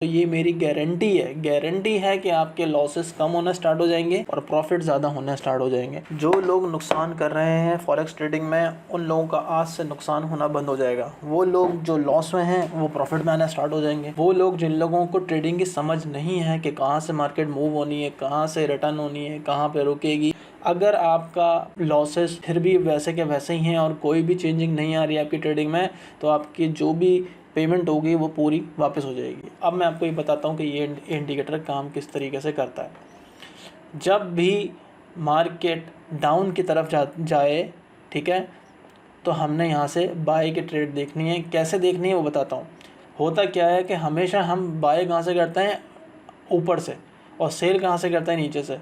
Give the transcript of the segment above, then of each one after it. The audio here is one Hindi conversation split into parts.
तो ये मेरी गारंटी है कि आपके लॉसेस कम होना स्टार्ट हो जाएंगे और प्रॉफिट ज़्यादा होना स्टार्ट हो जाएंगे। जो लोग नुकसान कर रहे हैं फॉरेक्स ट्रेडिंग में, उन लोगों का आज से नुकसान होना बंद हो जाएगा। वो लोग जो लॉस में हैं वो प्रॉफिट में आना स्टार्ट हो जाएंगे। वो लोग जिन लोगों को ट्रेडिंग की समझ नहीं है कि कहाँ से मार्केट मूव होनी है, कहाँ से रिटर्न होनी है, कहाँ पे रुकेगी, अगर आपका लॉसेस फिर भी वैसे के वैसे ही हैं और कोई भी चेंजिंग नहीं आ रही है आपकी ट्रेडिंग में, तो आपकी जो भी पेमेंट होगी वो पूरी वापस हो जाएगी। अब मैं आपको ये बताता हूँ कि ये इंडिकेटर काम किस तरीके से करता है। जब भी मार्केट डाउन की तरफ जाए, ठीक है, तो हमने यहाँ से बाय की ट्रेड देखनी है। कैसे देखनी है वो बताता हूँ। होता क्या है कि हमेशा हम बाय कहाँ से करते हैं, ऊपर से, और सेल कहाँ से करते हैं, नीचे से।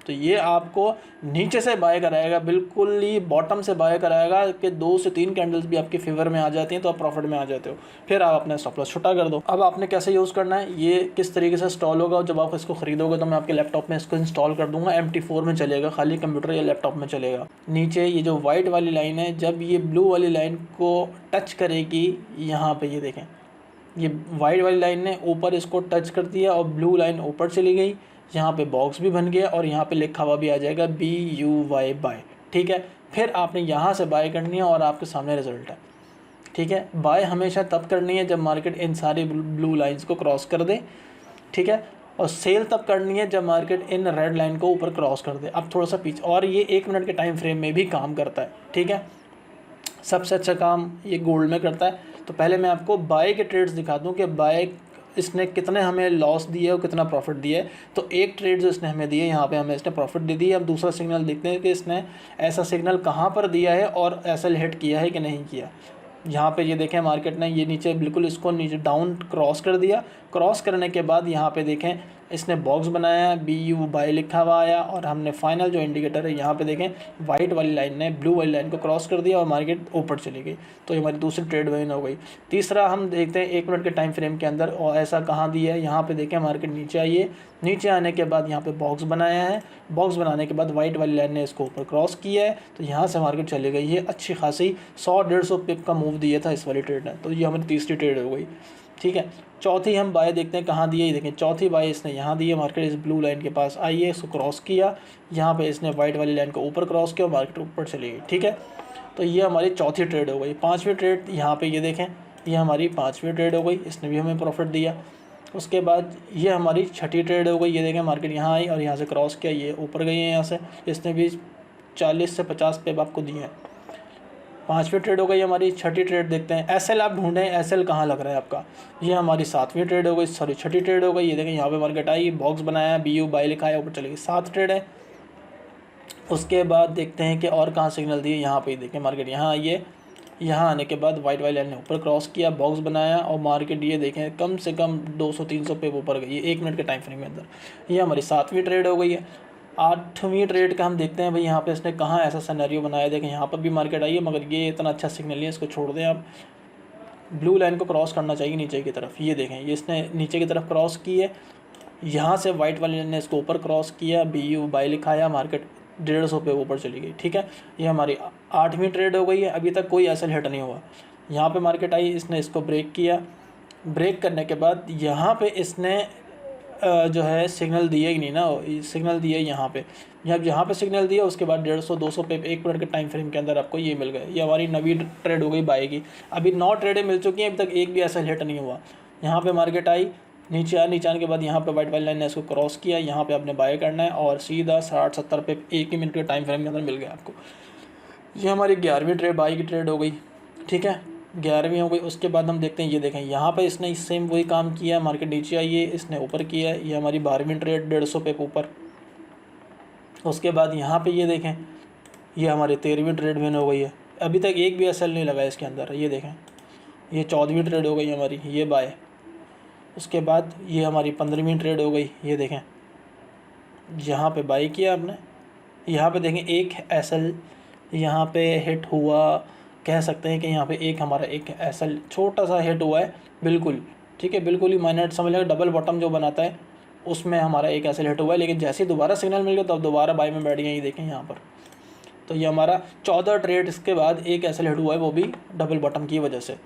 तो ये आपको नीचे से बाय कराएगा, बिल्कुल ही बॉटम से बाय कराएगा कि 2 से 3 कैंडल्स भी आपके फेवर में आ जाती हैं तो आप प्रॉफिट में आ जाते हो। फिर आप अपना स्टॉप लॉस छोटा कर दो। अब आपने कैसे यूज़ करना है, ये किस तरीके से इंस्टॉल होगा, जब आप इसको खरीदोगे तो मैं आपके लैपटॉप में इसको इंस्टॉल कर दूंगा। MT4 में चलेगा, खाली कंप्यूटर या लैपटॉप में चलेगा। नीचे ये जो वाइट वाली लाइन है, जब ये ब्लू वाली लाइन को टच करेगी, यहाँ पर ये देखें, ये वाइट वाली लाइन ने ऊपर इसको टच कर दिया और ब्लू लाइन ऊपर चली गई। यहाँ पे बॉक्स भी बन गया और यहाँ पे लिखा हुआ भी आ जाएगा BUY बाय, ठीक है। फिर आपने यहाँ से बाय करनी है और आपके सामने रिजल्ट है, ठीक है। बाय हमेशा तब करनी है जब मार्केट इन सारी ब्लू लाइंस को क्रॉस कर दे, ठीक है। और सेल तब करनी है जब मार्केट इन रेड लाइन को ऊपर क्रॉस कर दे। अब थोड़ा सा पीछे, और ये 1 मिनट के टाइम फ्रेम में भी काम करता है, ठीक है। सबसे अच्छा काम ये गोल्ड में करता है। तो पहले मैं आपको बाय के ट्रेड्स दिखा दूं कि बाय इसने कितने हमें लॉस दिए और कितना प्रॉफिट दिया है। तो एक ट्रेड जो इसने हमें दिए, यहाँ पे हमें इसने प्रॉफिट दे दी है। अब दूसरा सिग्नल देखते हैं कि इसने ऐसा सिग्नल कहाँ पर दिया है और एसएल हिट किया है कि नहीं किया। यहाँ पे ये देखें, मार्केट ने ये नीचे बिल्कुल इसको नीचे डाउन क्रॉस कर दिया। क्रॉस करने के बाद यहाँ पे देखें इसने बॉक्स बनाया, BU बाय लिखा हुआ आया, और हमने फाइनल जो इंडिकेटर है यहाँ पे देखें, वाइट वाली लाइन ने ब्लू वाली लाइन को क्रॉस कर दिया और मार्केट ऊपर चली गई। तो ये हमारी दूसरी ट्रेड विन हो गई। तीसरा हम देखते हैं 1 मिनट के टाइम फ्रेम के अंदर, और ऐसा कहाँ दिया है, यहाँ पे देखें मार्केट नीचे आई है। नीचे आने के बाद यहाँ पे बॉक्स बनाया है, बॉक्स बनाने के बाद वाइट वाली लाइन ने इसको ऊपर क्रॉस किया है, तो यहाँ से मार्केट चली गई है। अच्छी खासी 100-150 पिप का मूव दिया था इस वाली ट्रेड ने। तो ये हमारी तीसरी ट्रेड हो गई, ठीक है। चौथी हम बाय देखते हैं कहाँ दिए, ये देखें चौथी बाय इसने यहाँ दी है। मार्केट इस ब्लू लाइन के पास आई है, इसको क्रॉस किया, यहाँ पे इसने वाइट वाली लाइन को ऊपर क्रॉस किया और मार्केट ऊपर चली गई, ठीक है। तो ये हमारी चौथी ट्रेड हो गई। पाँचवीं ट्रेड यहाँ पे ये देखें, ये हमारी पाँचवीं ट्रेड हो गई, इसने भी हमें प्रॉफिट दिया। उसके बाद ये हमारी छठी ट्रेड हो गई। ये देखें मार्केट यहाँ आई और यहाँ से क्रॉस किया, ये ऊपर गई है यहाँ से, इसने भी 40 से 50 पे आपको दिए हैं। पाँचवीं ट्रेड हो गई हमारी। छठी ट्रेड देखते हैं, एसएल आप ढूंढें, एसएल कहाँ लग रहा है आपका। ये हमारी सातवीं ट्रेड हो गई, सॉरी छठी ट्रेड हो गई। ये देखें यहाँ पे मार्केट आई, बॉक्स बनाया, BU बाय लिखा है, ऊपर चली गई, 7 ट्रेड है। उसके बाद देखते हैं कि और कहाँ सिग्नल दिए। यहाँ पे देखें मार्केट यहाँ आई है, यहाँ आने के बाद वाइट वाली लाइन ने ऊपर क्रॉस किया, बॉक्स बनाया और मार्केट ये देखें कम से कम 200-300 पे ऊपर गई है 1 मिनट के टाइम फ्रेम के अंदर। ये हमारी सातवीं ट्रेड हो गई है। आठवीं ट्रेड का हम देखते हैं भाई, यहाँ पे इसने कहाँ ऐसा सिनेरियो बनाया। देखें यहाँ पर भी मार्केट आई है, मगर ये इतना अच्छा सिग्नल नहीं है, इसको छोड़ दें आप। ब्लू लाइन को क्रॉस करना चाहिए नीचे की तरफ। ये देखें ये इसने नीचे की तरफ क्रॉस की है, यहाँ से वाइट वाली लाइन ने इसको ऊपर क्रॉस किया, BU बाय लिखाया, मार्केट 150 पे ऊपर चली गई, ठीक है। ये हमारी आठवीं ट्रेड हो गई है। अभी तक कोई एसएल हिट नहीं हुआ। यहाँ पे मार्केट आई, इसने इसको ब्रेक किया, ब्रेक करने के बाद यहाँ पे इसने जो है सिग्नल दिया ही नहीं ना, सिग्नल दिया यहाँ पे, जब यहाँ पे सिग्नल दिया उसके बाद 150-200 पे 1 मिनट के टाइम फ्रेम के अंदर आपको ये मिल गए। ये हमारी नवी ट्रेड हो गई बाय की। अभी 9 ट्रेडें मिल चुकी हैं, अभी तक एक भी ऐसा हिट नहीं हुआ। यहाँ पे मार्केट आई, नीचे आने के बाद यहाँ पे वाइट वाली लाइन ने इसको क्रॉस किया, यहाँ पे आपने बाय करना है और सीधा 60-70 पे 1 ही मिनट के टाइम फ्रेम के अंदर मिल गया आपको। ये हमारी 11वीं ट्रेड बाय की ट्रेड हो गई, ठीक है, 11वीं हो गई। उसके बाद हम देखते हैं, ये देखें यहाँ पे इसने सेम वही काम किया, मार्केट नीचे आई है, इसने ऊपर किया। ये हमारी 12वीं ट्रेड 150 पे ऊपर। उसके बाद यहाँ पे ये देखें, ये हमारी 13वीं ट्रेड विन हो गई है। अभी तक एक भी एसएल नहीं लगा है इसके अंदर। ये देखें ये 14वीं ट्रेड हो गई हमारी, ये बाय। उसके बाद ये हमारी 15वीं ट्रेड हो गई। ये देखें यहाँ पे बाय किया आपने, यहाँ पे देखें एक एसएल यहाँ पे हिट हुआ, कह सकते हैं कि यहाँ पे एक हमारा एक एसएल छोटा सा हिट हुआ है, बिल्कुल, ठीक है, बिल्कुल ही माइनर, समझ लेगा डबल बॉटम जो बनाता है उसमें हमारा एक एसएल हिट हुआ है। लेकिन जैसे ही दोबारा सिग्नल मिल गया तब दोबारा बाय में बैठ गए। ये देखें यहाँ पर, तो ये हमारा 14 ट्रेड के बाद एक एसएल हिट हुआ है, वो भी डबल बॉटम की वजह से,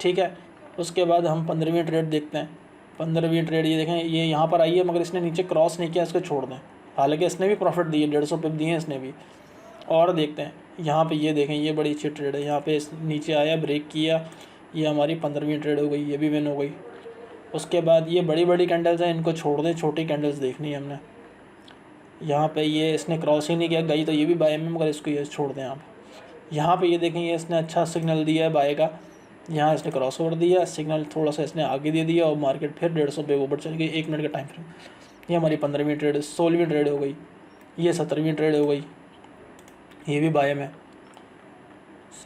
ठीक है। उसके बाद हम 15वीं ट्रेड देखते हैं। 15वीं ट्रेड ये देखें, ये यहाँ पर आई है मगर इसने नीचे क्रॉस नहीं किया, इसको छोड़ दें। हालांकि इसने भी प्रॉफिट दिए, 150 पिप दिए हैं इसने भी। और देखते हैं यहाँ पे, ये देखें ये बड़ी अच्छी ट्रेड है। यहाँ पे इस नीचे आया, ब्रेक किया, ये हमारी 15वीं ट्रेड हो गई, ये भी विन हो गई। उसके बाद ये बड़ी बड़ी कैंडल्स हैं, इनको छोड़ दें, छोटी कैंडल्स देखनी है हमने। यहाँ पे ये इसने क्रॉस ही नहीं किया, गई तो ये भी बाय में, मगर इसको ये छोड़ दें आप। यहाँ पे ये देखें, ये इसने अच्छा सिग्नल दिया है बाय का, यहाँ इसने क्रॉस ओवर दिया, सिग्नल थोड़ा सा इसने आगे दे दिया और मार्केट फिर 150 पे ऊपर चल गई 1 मिनट का टाइम फ्रेम। ये हमारी 15वीं ट्रेड, 16वीं ट्रेड हो गई, ये 17वीं ट्रेड हो गई, ये भी बाय में,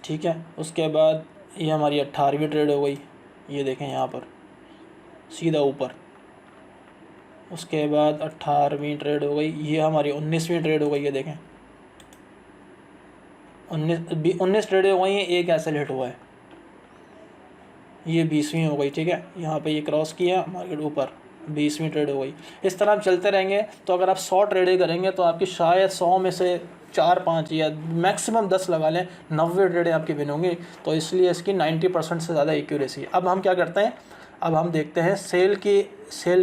ठीक है। उसके बाद ये हमारी 18वीं ट्रेड हो गई, ये देखें यहाँ पर सीधा ऊपर। उसके बाद 18वीं ट्रेड हो गई, ये हमारी 19वीं ट्रेड हो गई, ये देखें 19 ट्रेड हो गई हैं, एक एसएल हिट हुआ है, ये 20वीं हो गई, ठीक है। यहाँ पे ये क्रॉस किया, मार्केट ऊपर, 20वीं ट्रेड हो गई। इस तरह आप चलते रहेंगे तो अगर आप 100 ट्रेडें करेंगे तो आपकी शायद 100 में से 4-5 या मैक्सिमम 10 लगा लें, 90 ट्रेडें आपकी विन होंगी। तो इसलिए इसकी 90% से ज़्यादा एक्यूरेसी है। अब हम क्या करते हैं, अब हम देखते हैं सेल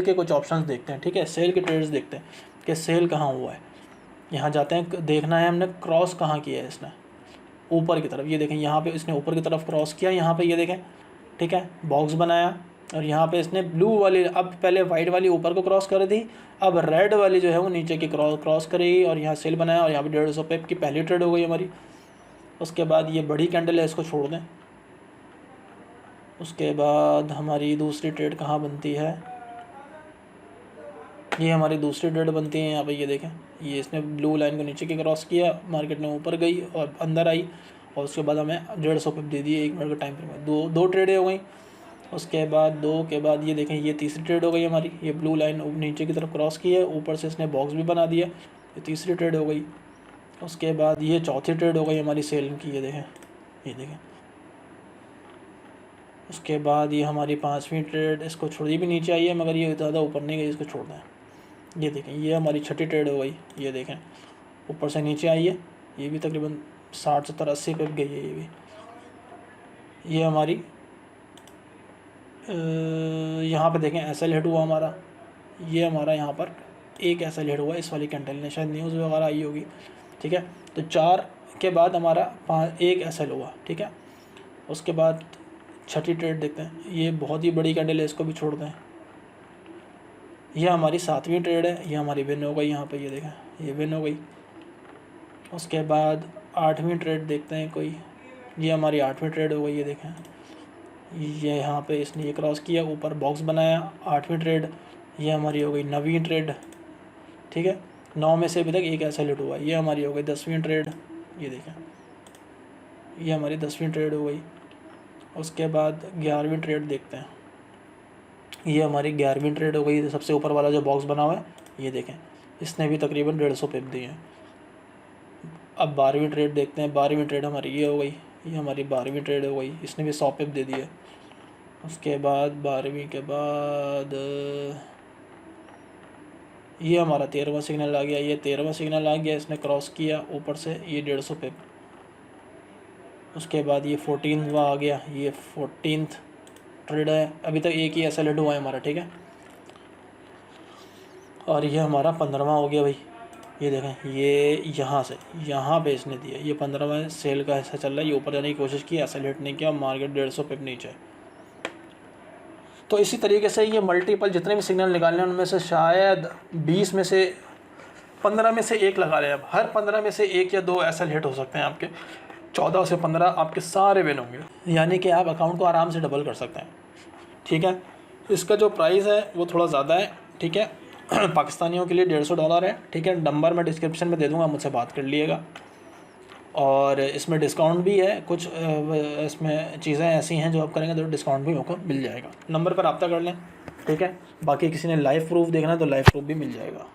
के कुछ ऑप्शंस देखते हैं, ठीक है। सेल के ट्रेड्स देखते हैं कि सेल कहाँ हुआ है। यहाँ जाते हैं, देखना है हमने क्रॉस कहाँ किया है इसने, ऊपर की तरफ। ये देखें यहाँ पे इसने ऊपर की तरफ क्रॉस किया, यहाँ पे ये देखें, ठीक है, बॉक्स बनाया और यहाँ पे इसने ब्लू वाली, अब पहले वाइट वाली ऊपर को क्रॉस कर दी, अब रेड वाली जो है वो नीचे की क्रॉस करेगी और यहाँ सेल बनाया और यहाँ पे 150 पिप की पहली ट्रेड हो गई हमारी। उसके बाद ये बड़ी कैंडल है, इसको छोड़ दें। उसके बाद हमारी दूसरी ट्रेड कहाँ बनती है, ये हमारी दूसरी ट्रेड बनती है यहाँ पे, ये देखें, ये इसने ब्लू लाइन को नीचे की क्रॉस किया, मार्केट में ऊपर गई और अंदर आई और उसके बाद हमें 150 पिप दे दिए 1 मिनट के टाइम फ्रेम में। दो ट्रेडें हो गई। उसके बाद दो के बाद ये देखें, ये तीसरी ट्रेड हो गई हमारी, ये ब्लू लाइन नीचे की तरफ क्रॉस की है, ऊपर से इसने बॉक्स भी बना दिया, ये तीसरी ट्रेड हो गई। उसके बाद ये चौथी ट्रेड हो गई हमारी सेल की, ये देखें। उसके बाद ये हमारी 5वीं ट्रेड, इसको छोड़ी भी नीचे आई है मगर ये ज़्यादा ऊपर नहीं गई, इसको छोड़ दें। ये देखें, ये हमारी 6ठी ट्रेड हो गई, ये देखें ऊपर से नीचे आई है, ये भी तकरीबन 60-70-80 पे गई है ये भी। ये हमारी यहाँ पे देखें एसएल हिट हुआ हमारा, ये हमारा यहाँ पर एक एसएल हिट हुआ इस वाली कैंडल ने, शायद न्यूज़ वगैरह आई होगी, ठीक है। तो 4 के बाद हमारा 1 एसएल हुआ, ठीक है। उसके बाद 6ठी ट्रेड देखते हैं, ये बहुत ही बड़ी कैंडल है, इसको भी छोड़ दें। ये हमारी 7वीं ट्रेड है, ये हमारी विन हो गई, यहाँ पे ये देखें ये विन हो गई। उसके बाद 8वीं ट्रेड देखते हैं कोई, ये हमारी 8वीं ट्रेड हो गई, ये देखें, ये यहाँ पे इसने ये क्रॉस किया, ऊपर बॉक्स बनाया, 8वीं ट्रेड। ये हमारी हो गई 9वीं ट्रेड, ठीक है। 9 में से अभी तक एक ऐसा हिट हुआ, ये हमारी हो गई 10वीं ट्रेड, ये देखें ये हमारी 10वीं ट्रेड हो गई। उसके बाद 11वीं ट्रेड देखते हैं, ये हमारी 11वीं ट्रेड हो गई, सबसे ऊपर वाला जो बॉक्स बना हुआ है, ये देखें इसने भी तकरीबन 150 पिप दिए हैं। अब 12वीं ट्रेड देखते हैं, 12वीं ट्रेड हमारी ये हो गई, ये हमारी 12वीं ट्रेड हो गई, इसने भी 100 पिप दे दिए। उसके बाद 12वीं के बाद ये हमारा 13वां सिग्नल आ गया, ये 13वां सिग्नल आ गया, इसने क्रॉस किया ऊपर से, ये 150 पिप। उसके बाद ये 14वां आ गया, ये 14th ट्रेड है, अभी तक एक ही ऐसा हिट हुआ है हमारा, ठीक है। और ये हमारा 15वां हो गया भाई, ये देखें ये यहाँ से यहाँ पे इसने दिया, ये 15वां सेल का ऐसा चल रहा है, ये ऊपर जाने की कोशिश की, ऐसा हिट नहीं किया, मार्केट 150 पिप नीचे। तो इसी तरीके से ये मल्टीपल जितने भी सिग्नल निकालने उनमें से शायद 20 में से 15 में से एक लगा लें। अब हर 15 में से 1 या 2 ऐसा हिट हो सकते हैं आपके, 14 से 15 आपके सारे विन होंगे, यानी कि आप अकाउंट को आराम से डबल कर सकते हैं, ठीक है। इसका जो प्राइस है वो थोड़ा ज़्यादा है, ठीक है। पाकिस्तानियों के लिए $150 है, ठीक है। नंबर मैं डिस्क्रिप्शन में दे दूँगा, मुझसे बात कर लीजिएगा। और इसमें डिस्काउंट भी है, कुछ इसमें चीज़ें ऐसी हैं जो आप करेंगे तो डिस्काउंट भी आपको मिल जाएगा। नंबर पर रब्ता कर लें, ठीक है। बाकी किसी ने लाइव प्रूफ देखना है तो लाइव प्रूफ भी मिल जाएगा।